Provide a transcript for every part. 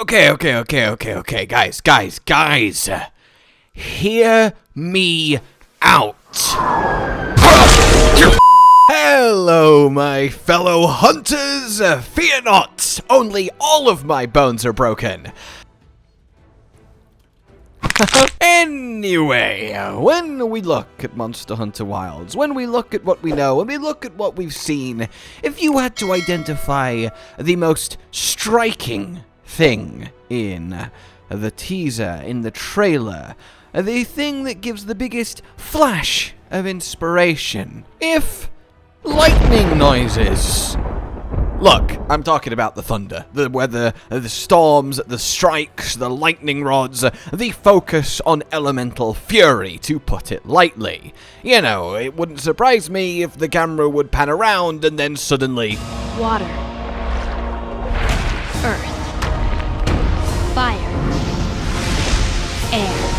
Okay, guys. Hear me out. Hello, my fellow hunters. Fear not, only all of my bones are broken. Anyway, when we look at Monster Hunter Wilds, when we look at what we know, when we look at what we've seen, if you had to identify the most striking thing in the teaser, in the trailer, the thing that gives the biggest flash of inspiration, if lightning noises. Look, I'm talking about the thunder, the weather, the storms, the strikes, the lightning rods, the focus on elemental fury, to put it lightly. You know, it wouldn't surprise me if the camera would pan around and then suddenly... Water. Earth. Fire. Air.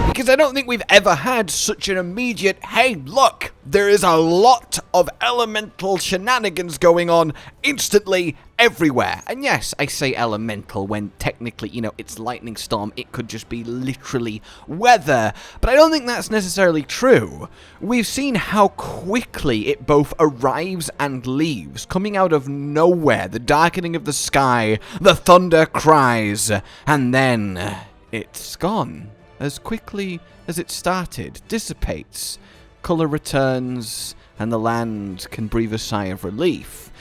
Because I don't think we've ever had such an immediate, hey, look, there is a lot of elemental shenanigans going on instantly everywhere. And yes, I say elemental when technically, you know, it's lightning storm. It could just be literally weather. But I don't think that's necessarily true. We've seen how quickly it both arrives and leaves, coming out of nowhere, the darkening of the sky, the thunder cries, and then it's gone. As quickly as it started, dissipates, colour returns, and the land can breathe a sigh of relief.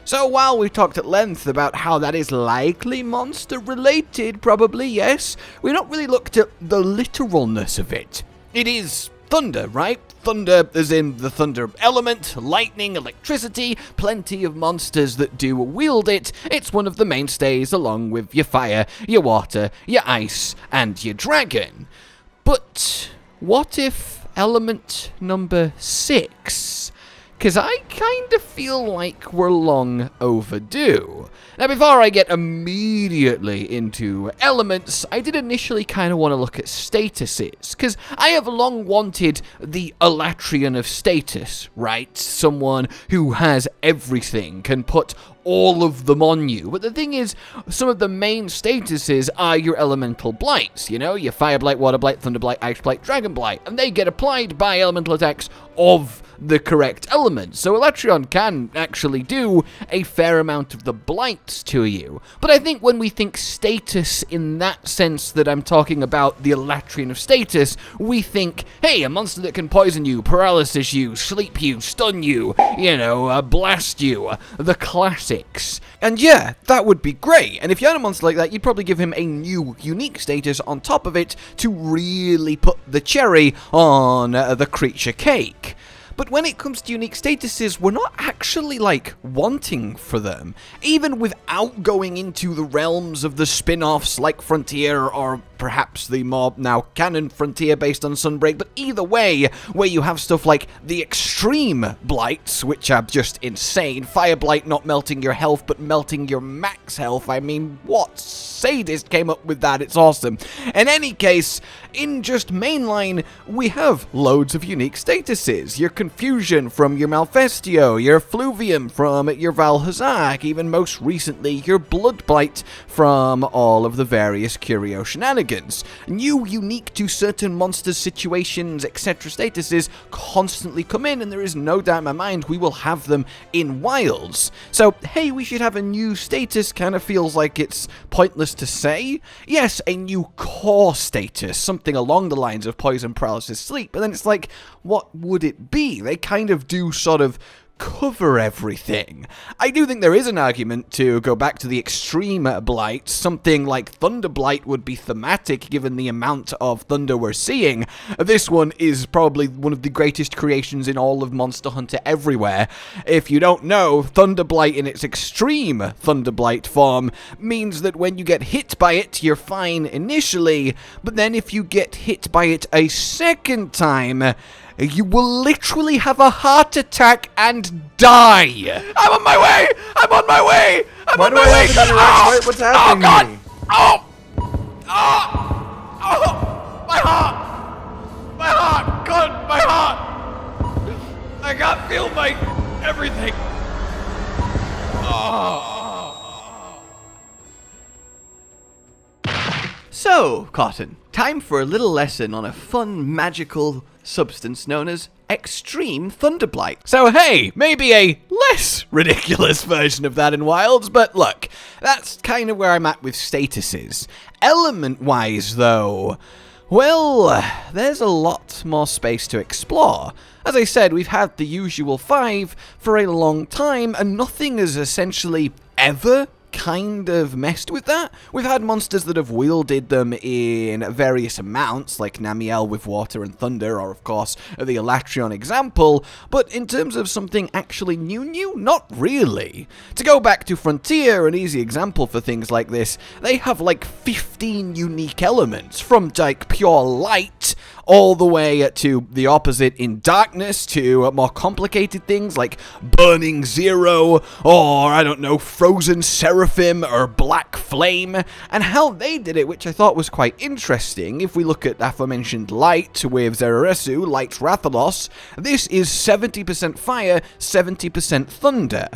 So while we've talked at length about how that is likely monster-related, probably, yes, we've not really looked at the literalness of it. It is thunder, right? Thunder as in the thunder element, lightning, electricity, plenty of monsters that do wield it. It's one of the mainstays along with your fire, your water, your ice, and your dragon. But what if element number 6? Because I kind of feel like we're long overdue. Now, before I get immediately into elements, I did initially kind of want to look at statuses, because I have long wanted the Elatrian of status, right? Someone who has everything, can put all of them on you. But the thing is, some of the main statuses are your elemental blights, you know, your fire blight, water blight, thunder blight, ice blight, dragon blight, and they get applied by elemental attacks of the correct element. So Elatrian can actually do a fair amount of the blights to you. But I think when we think status in that sense that I'm talking about, the Elatrian of status, we think, hey, a monster that can poison you, paralysis you, sleep you, stun you, you know, blast you, the classics. And yeah, that would be great. And if you had a monster like that, you'd probably give him a new unique status on top of it to really put the cherry on the creature cake. But when it comes to unique statuses, we're not actually, like, wanting for them. Even without going into the realms of the spin-offs like Frontier, or perhaps the more now canon Frontier based on Sunbreak, but either way, where you have stuff like the extreme blights, which are just insane. Fire blight not melting your health, but melting your max health. I mean, what sadist came up with that? It's awesome. In any case, in just mainline, we have loads of unique statuses. Your Confusion from your Malfestio, your Fluvium from your Valhazak, even most recently your Bloodblight from all of the various Curio shenanigans. New, unique to certain monsters, situations, etc. statuses constantly come in, and there is no doubt in my mind we will have them in Wilds. So, hey, we should have a new status kind of feels like it's pointless to say. Yes, a new core status, something along the lines of poison, paralysis, sleep, but then it's like, what would it be? They kind of do sort of cover everything. I do think there is an argument to go back to the extreme blight. Something like thunderblight would be thematic given the amount of thunder we're seeing. This one is probably one of the greatest creations in all of Monster Hunter everywhere. If you don't know, thunderblight in its extreme thunderblight form means that when you get hit by it, you're fine initially, but then if you get hit by it a second time, you will literally have a heart attack and die. I'm on my way. I'm on my way. I'm on my way. What's happening? Oh God! Oh! Oh! Oh! My heart! My heart! God! My heart! I can't feel my everything. Oh! So, Cotton, time for a little lesson on a fun, magical substance known as extreme thunderblight. So hey, maybe a less ridiculous version of that in Wilds, but look, that's kind of where I'm at with statuses. Element-wise, though, well, there's a lot more space to explore. As I said, we've had the usual 5 for a long time, and nothing has essentially ever kind of messed with that. We've had monsters that have wielded them in various amounts, like Namiel with water and thunder, or of course the Elatrion example, but in terms of something actually new, not really. To go back to Frontier, an easy example for things like this, they have like 15 unique elements, from like pure light all the way to the opposite in darkness, to more complicated things like Burning Zero, or I don't know, Frozen Seraphim, or Black Flame, and how they did it, which I thought was quite interesting. If we look at aforementioned Light with Zeraresu, Light Rathalos, this is 70% fire, 70% thunder.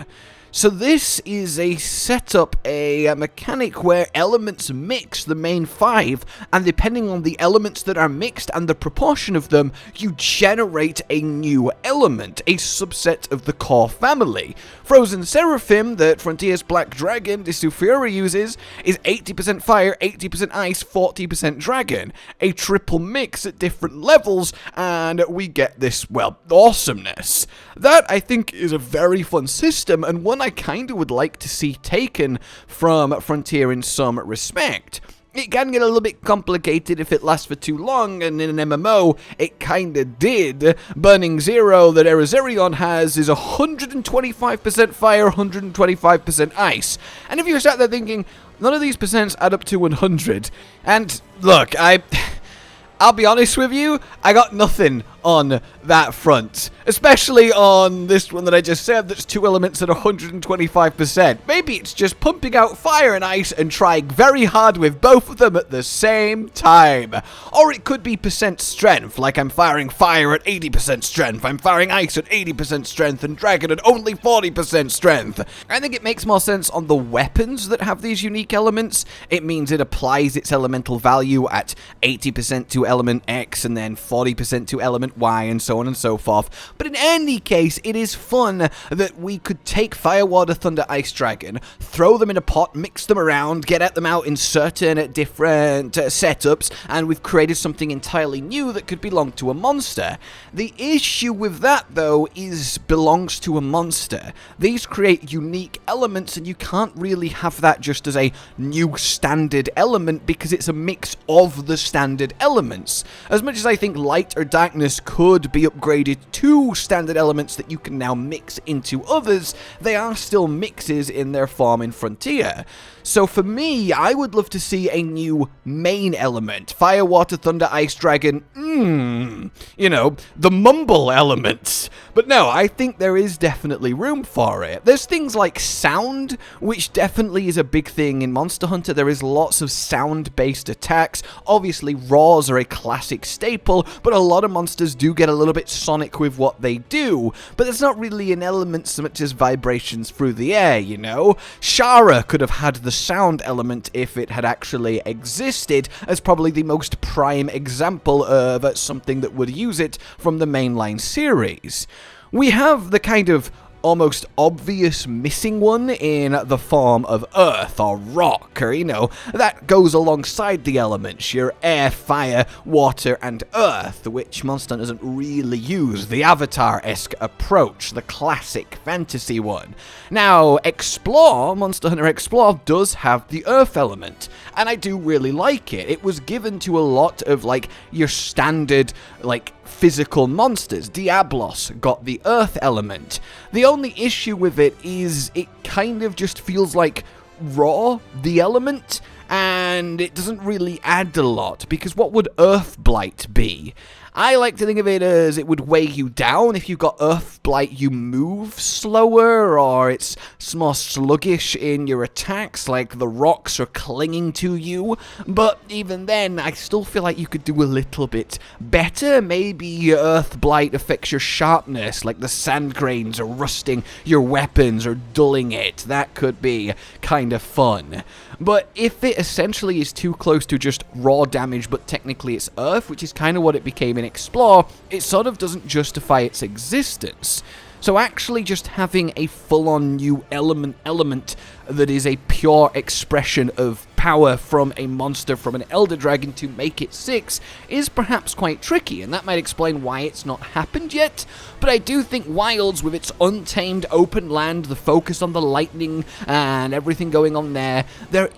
So this is a setup, a mechanic where elements mix the main 5, and depending on the elements that are mixed and the proportion of them, you generate a new element, a subset of the core family. Frozen Seraphim, that Frontier's Black Dragon Disufura uses, is 80% fire, 80% ice, 40% dragon. A triple mix at different levels, and we get this, well, awesomeness. That, I think, is a very fun system, and one I kind of would like to see taken from Frontier in some respect. It can get a little bit complicated if it lasts for too long, and in an MMO, it kinda did. Burning Zero that Erizerion has is 125% fire, 125% ice. And if you're sat there thinking, none of these percents add up to 100, and look, I'll be honest with you, I got nothing on that front. Especially on this one that I just said, that's 2 elements at 125%. Maybe it's just pumping out fire and ice and trying very hard with both of them at the same time. Or it could be percent strength, like I'm firing fire at 80% strength, I'm firing ice at 80% strength, and dragon at only 40% strength. I think it makes more sense on the weapons that have these unique elements. It means it applies its elemental value at 80% to element X, and then 40% to element Y, and so on and so forth. But in any case, it is fun that we could take Fire, Water, Thunder, Ice Dragon, throw them in a pot, mix them around, get at them out in certain different setups, and we've created something entirely new that could belong to a monster. The issue with that, though, is belongs to a monster. These create unique elements, and you can't really have that just as a new standard element, because it's a mix of the standard elements. As much as I think light or darkness could be upgraded to standard elements that you can now mix into others, they are still mixes in their form in Frontier. So for me, I would love to see a new main element. Fire, Water, Thunder, Ice, Dragon, you know, the mumble elements. But no, I think there is definitely room for it. There's things like sound, which definitely is a big thing in Monster Hunter. There is lots of sound-based attacks. Obviously, roars are a classic staple, but a lot of monsters do get a little bit sonic with what they do. But there's not really an element so much as vibrations through the air, you know? Shara could have had the sound element if it had actually existed, as probably the most prime example of something that would use it from the mainline series. We have the kind of almost obvious missing one in the form of earth or rock, or, you know, that goes alongside the elements, your air, fire, water, and earth, which Monster Hunter doesn't really use, the Avatar-esque approach, the classic fantasy one. Now, Explore, Monster Hunter Explore, does have the earth element, and I do really like it. It was given to a lot of, like, your standard, like, physical monsters. Diablos got the earth element. The only issue with it is it kind of just feels like raw, the element, and it doesn't really add a lot, because what would Earth Blight be? I like to think of it as it would weigh you down. If you got Earth Blight, you move slower, or it's more sluggish in your attacks, like the rocks are clinging to you. But even then, I still feel like you could do a little bit better. Maybe Earth Blight affects your sharpness, like the sand grains are rusting your weapons or dulling it. That could be kind of fun. But if it essentially actually is too close to just raw damage, but technically it's earth, which is kind of what it became in Explore, it sort of doesn't justify its existence. So actually just having a full-on new element that is a pure expression of power from a monster, from an Elder Dragon, to make it 6 is perhaps quite tricky, and that might explain why it's not happened yet. But I do think Wilds, with its untamed open land, the focus on the lightning and everything going on there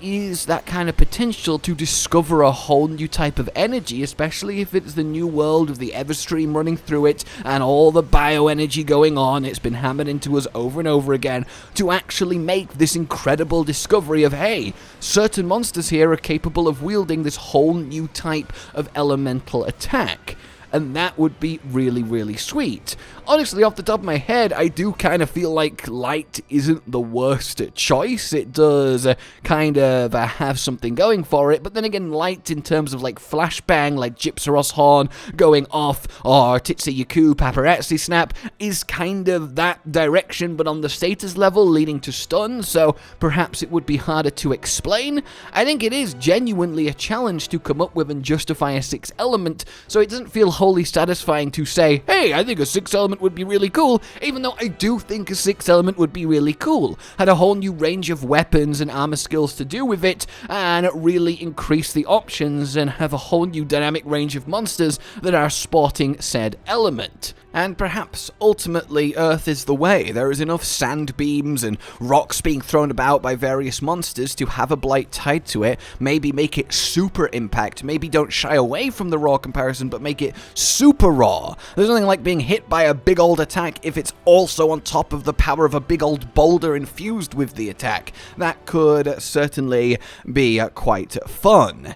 is that kind of potential to discover a whole new type of energy, especially if it's the new world with the Everstream running through it and all the bioenergy going on. It's been hammered into us over and over again to actually make this incredible discovery of, hey, certain monsters here are capable of wielding this whole new type of elemental attack. And that would be really, really sweet. Honestly, off the top of my head, I do kind of feel like light isn't the worst choice. It does kind of have something going for it, but then again, light in terms of like flashbang, like Gypsaros Horn going off, or Titsuyaku Paparazzi Snap, is kind of that direction, but on the status level, leading to stun, so perhaps it would be harder to explain. I think it is genuinely a challenge to come up with and justify a 6 element, so it doesn't feel wholly satisfying to say, hey, I think a 6 element would be really cool, even though I do think a 6 element would be really cool. Had a whole new range of weapons and armor skills to do with it, and really increase the options and have a whole new dynamic range of monsters that are sporting said element. And perhaps, ultimately, Earth is the way. There is enough sand beams and rocks being thrown about by various monsters to have a blight tied to it, maybe make it super impact, maybe don't shy away from the raw comparison, but make it super raw. There's nothing like being hit by a big old attack if it's also on top of the power of a big old boulder infused with the attack. That could certainly be quite fun.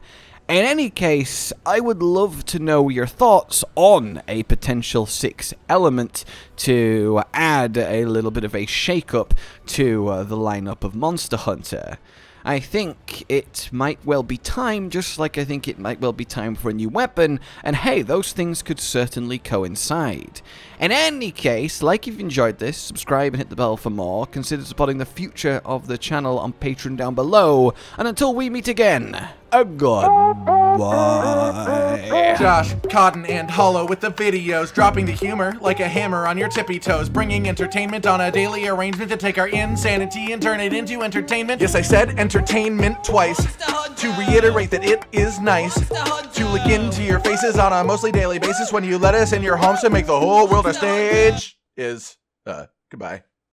In any case, I would love to know your thoughts on a potential 6 element to add a little bit of a shake-up to the lineup of Monster Hunter. I think it might well be time, just like I think it might well be time for a new weapon, and hey, those things could certainly coincide. In any case, like if you enjoyed this, subscribe and hit the bell for more, consider supporting the future of the channel on Patreon down below, and until we meet again, a goodbye. Josh, Cotton, and Hollow with the videos, dropping the humor like a hammer on your tippy toes, bringing entertainment on a daily arrangement to take our insanity and turn it into entertainment. Yes, I said entertainment twice, to reiterate that it is nice to look into your faces on a mostly daily basis when you let us in your homes to make the whole world a stage. Goodbye.